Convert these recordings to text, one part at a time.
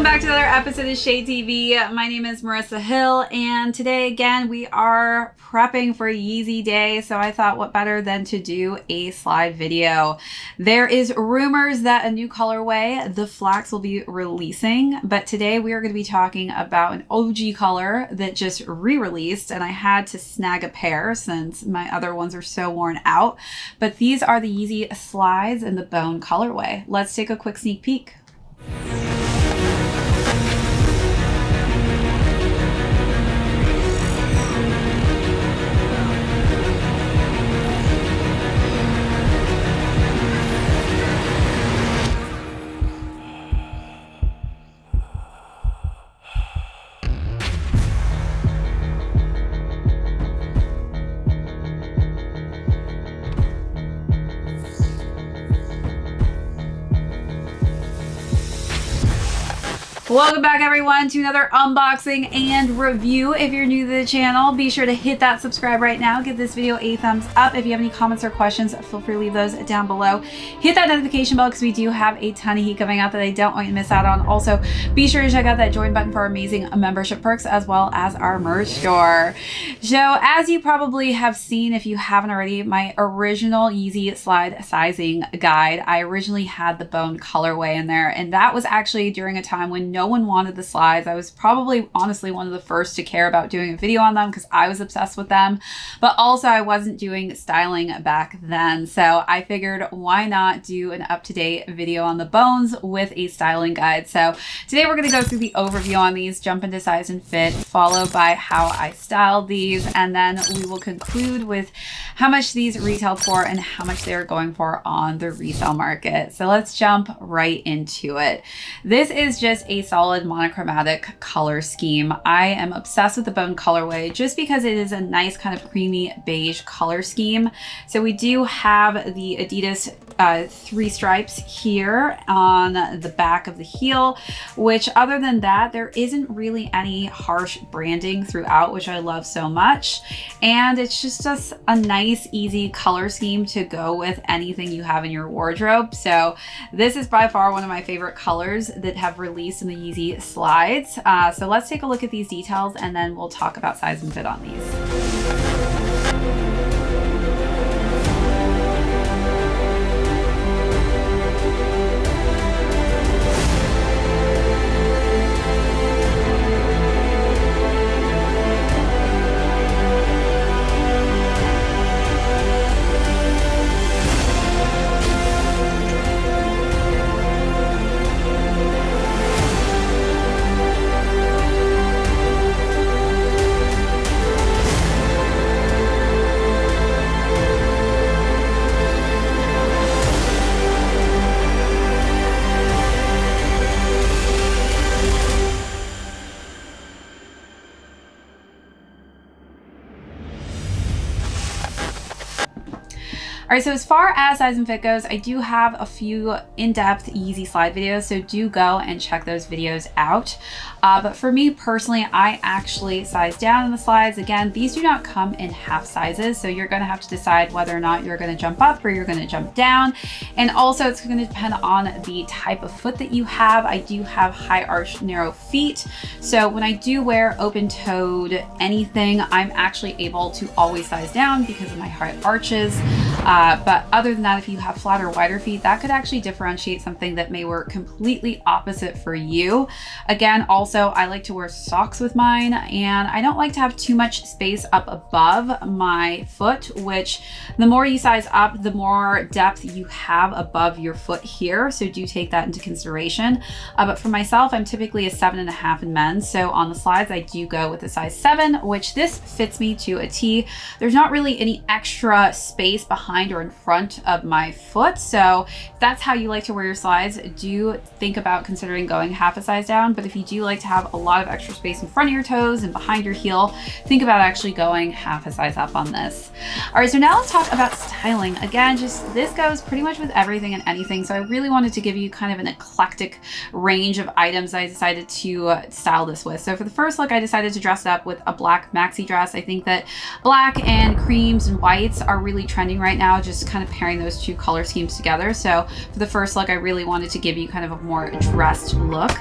back to another episode of ShadeTV. My name is Marissa Hill, and today again we are prepping for Yeezy Day, so I thought what better than to do a slide video. There is rumors that a new colorway, the Flax, will be releasing, but today we are going to be talking about an OG color that just re-released, and I had to snag a pair since my other ones are so worn out. But these are the Yeezy Slides in the Bone colorway. Let's take a quick sneak peek. Welcome back everyone to another unboxing and review. If you're new to the channel, be sure to hit that subscribe right now. Give this video a thumbs up. If you have any comments or questions, feel free to leave those down below. Hit that notification bell because we do have a ton of heat coming out that I don't want you to miss out on. Also, be sure to check out that join button for our amazing membership perks as well as our merch store. So as you probably have seen, if you haven't already, my original Yeezy Slide sizing guide, I originally had the Bone colorway in there, and that was actually during a time when no one wanted the slides. I was probably honestly one of the first to care about doing a video on them because I was obsessed with them, but also I wasn't doing styling back then. So I figured why not do an up-to-date video on the Bones with a styling guide. So today we're going to go through the overview on these, jump into size and fit, followed by how I styled these, and then we will conclude with how much these retailed for and how much they are going for on the resale market. So let's jump right into it. This is just a solid monochromatic color scheme. I am obsessed with the Bone colorway just because it is a nice kind of creamy beige color scheme. So we do have the Adidas 3 stripes here on the back of the heel, which other than that, there isn't really any harsh branding throughout, which I love so much. And it's just a nice, easy color scheme to go with anything you have in your wardrobe. So this is by far one of my favorite colors that have released in the Yeezy Slides. So let's take a look at these details and then we'll talk about size and fit on these. All right, so as far as size and fit goes, I do have a few in-depth Yeezy Slide videos, so do go and check those videos out. But for me personally, I actually size down in the slides. Again, these do not come in half sizes, so you're gonna have to decide whether or not you're gonna jump up or you're gonna jump down. And also it's gonna depend on the type of foot that you have. I do have high arch, narrow feet. So when I do wear open-toed anything, I'm actually able to always size down because of my high arches. But other than that, if you have flatter, wider feet, that could actually differentiate something that may work completely opposite for you. Again, also, I like to wear socks with mine, and I don't like to have too much space up above my foot, which the more you size up, the more depth you have above your foot here. So do take that into consideration. But for myself, I'm typically a 7.5 in men's. So on the slides, I do go with a size 7, which this fits me to a T. There's not really any extra space behind or in front of my foot. So if that's how you like to wear your slides, do think about considering going half a size down. But if you do like to have a lot of extra space in front of your toes and behind your heel, think about actually going half a size up on this. All right, so now let's talk about styling. Again, just this goes pretty much with everything and anything. So I really wanted to give you kind of an eclectic range of items I decided to style this with. So for the first look, I decided to dress it up with a black maxi dress. I think that black and creams and whites are really trending right now, just kind of pairing those two color schemes together. So for the first look, I really wanted to give you kind of a more dressed look.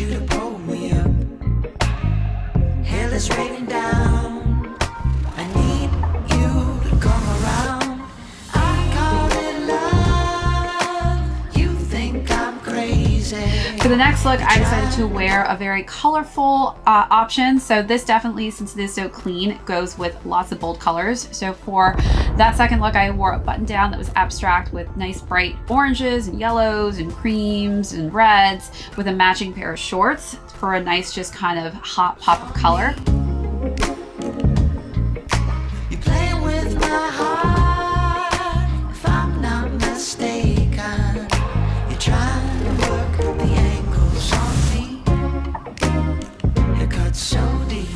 you to pull me up. Hell is raining down. I need you to come around. I call it love. You think I'm crazy. For the next look, I decided to wear a very colorful option. So this definitely, since it is so clean, goes with lots of bold colors. So for that second look, I wore a button down that was abstract with nice bright oranges and yellows and creams and reds with a matching pair of shorts for a nice just kind of hot pop of color. You're playing with my heart, if I'm not mistaken. You're trying to work the angles on me. It cuts so deep.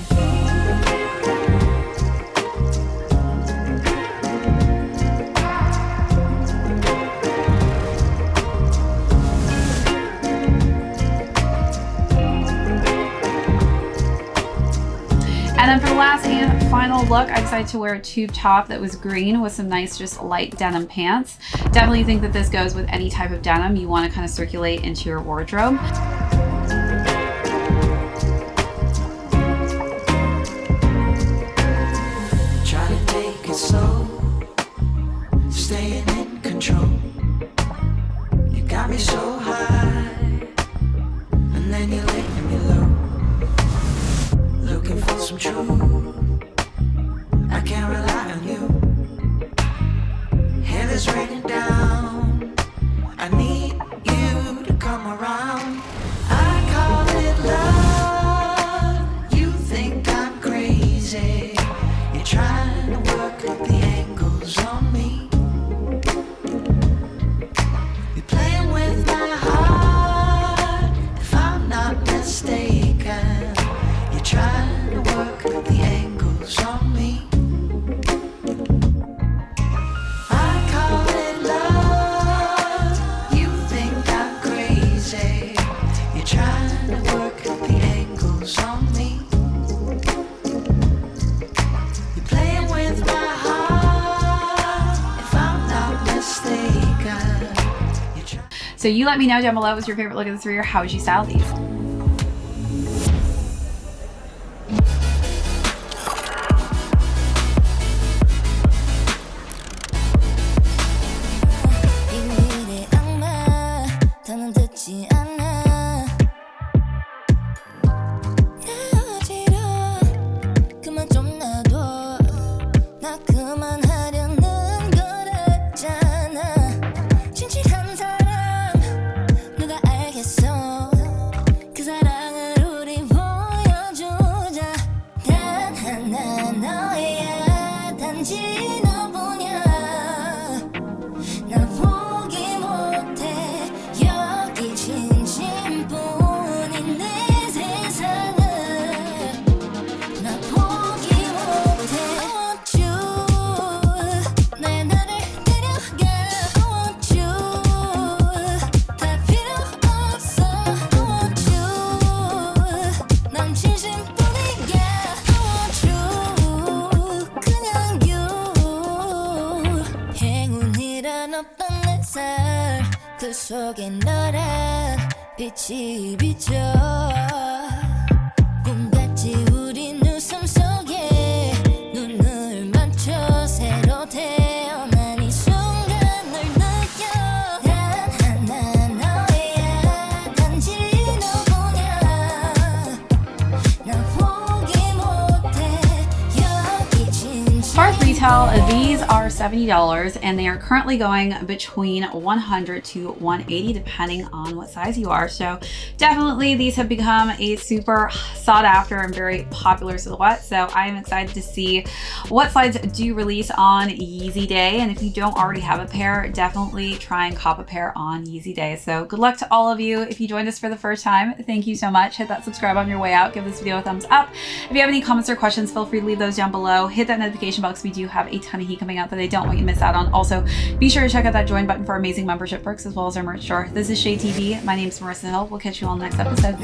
And then for the last and final look, I decided to wear a tube top that was green with some nice just light denim pants. Definitely think that this goes with any type of denim you want to kind of circulate into your wardrobe. Try to take it slow, staying in control. You got me so high, and then you're letting me low. Looking for some truth, I can't rely on you. Hell is raining down, I need you to come around. I call it love, you think I'm crazy. You're trying to work the angles on me. You're playing with my heart, if I'm not mistaken. You're trying to work the angles on me. I call it love, you think I'm crazy. You're trying to work the angles on me. You're playing with my heart, if I'm not mistaken. So you let me know down below what was your favorite look of the three, or how would you style these? 그 속에 너란 빛이 비쳐 꿈같이 우린 웃음 속에 눈을 맞춰 새로 태어난 이 순간을 느껴 단 하나 너야 단지 너뿐이야 나 포기 못해 여기 진심. As far as retail, these are $70 and they are currently going between $100 to $180 depending on what size you are. So definitely these have become a super sought after and very popular silhouette. So I am excited to see what slides do release on Yeezy Day. And if you don't already have a pair, definitely try and cop a pair on Yeezy Day. So good luck to all of you. If you joined us for the first time, thank you so much. Hit that subscribe on your way out. Give this video a thumbs up. If you have any comments or questions, feel free to leave those down below. Hit that notification box. We do have a ton of heat coming out that I don't want you to miss out on. Also, be sure to check out that join button for amazing membership perks as well as our merch store. This is ShadeTV. My name is Marissa Hill. We'll catch you all in the next episode.